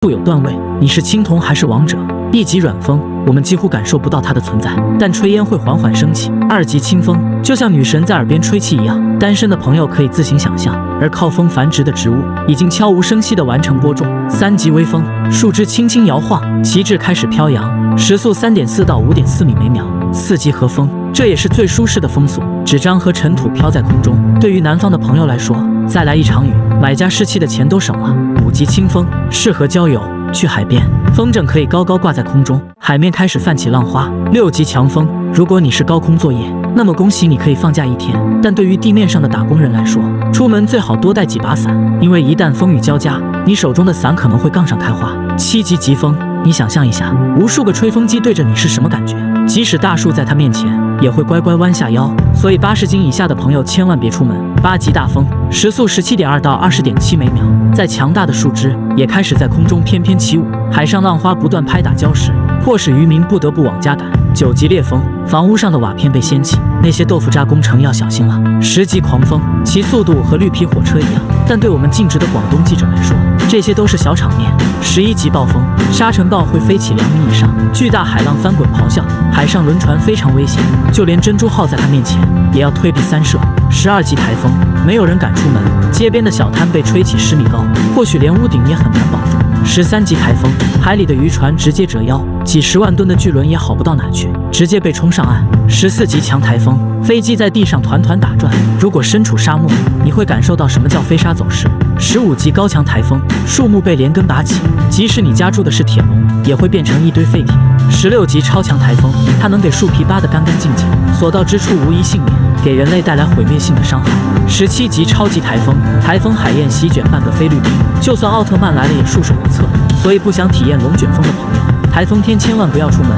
速有段位，你是青铜还是王者？1级软风，我们几乎感受不到它的存在，但炊烟会缓缓升起。2级清风，就像女神在耳边吹气一样，单身的朋友可以自行想象。而靠风繁殖的植物已经悄无声息地完成播种。3级微风，树枝轻轻摇晃，旗帜开始飘扬，时速3.4到5.4米每秒。4级和风，这也是最舒适的风速，纸张和尘土飘在空中。对于南方的朋友来说，再来一场雨，买加湿器的钱都省了。5级清风，适合郊游。去海边，风筝可以高高挂在空中，海面开始泛起浪花。6级强风，如果你是高空作业，那么恭喜你可以放假1天，但对于地面上的打工人来说，出门最好多带几把伞，因为一旦风雨交加，你手中的伞可能会杠上开花。7级疾风，你想象一下，无数个吹风机对着你是什么感觉？即使大树在它面前，也会乖乖弯下腰。所以80斤以下的朋友千万别出门。8级大风，时速17.2到20.7每秒，再强大的树枝也开始在空中翩翩起舞，海上浪花不断拍打礁石，迫使渔民不得不往家赶。9级烈风，房屋上的瓦片被掀起，那些豆腐渣工程要小心了。10级狂风，其速度和绿皮火车一样，但对我们静止的广东记者来说，这些都是小场面。11级暴风，沙尘暴会飞起2米以上，巨大海浪翻滚咆哮，海上轮船非常危险，就连珍珠号在它面前也要退避3舍。12级台风，没有人敢出门，街边的小摊被吹起10米高，或许连屋顶也很难保住。13级台风，海里的渔船直接折腰，几10万吨的巨轮也好不到哪去，直接被冲上岸。14级强台风，飞机在地上团团打转，如果身处沙漠，你会感受到什么叫飞沙走石。15级高强台风，树木被连根拔起，即使你家住的是铁笼，也会变成一堆废铁。16级超强台风，它能给树皮扒得干干净净，所到之处无一幸免，给人类带来毁灭性的伤害。17级超级台风，台风海燕席卷半个菲律宾，就算奥特曼来了也束手无策。所以不想体验龙卷风的朋友，台风天千万不要出门。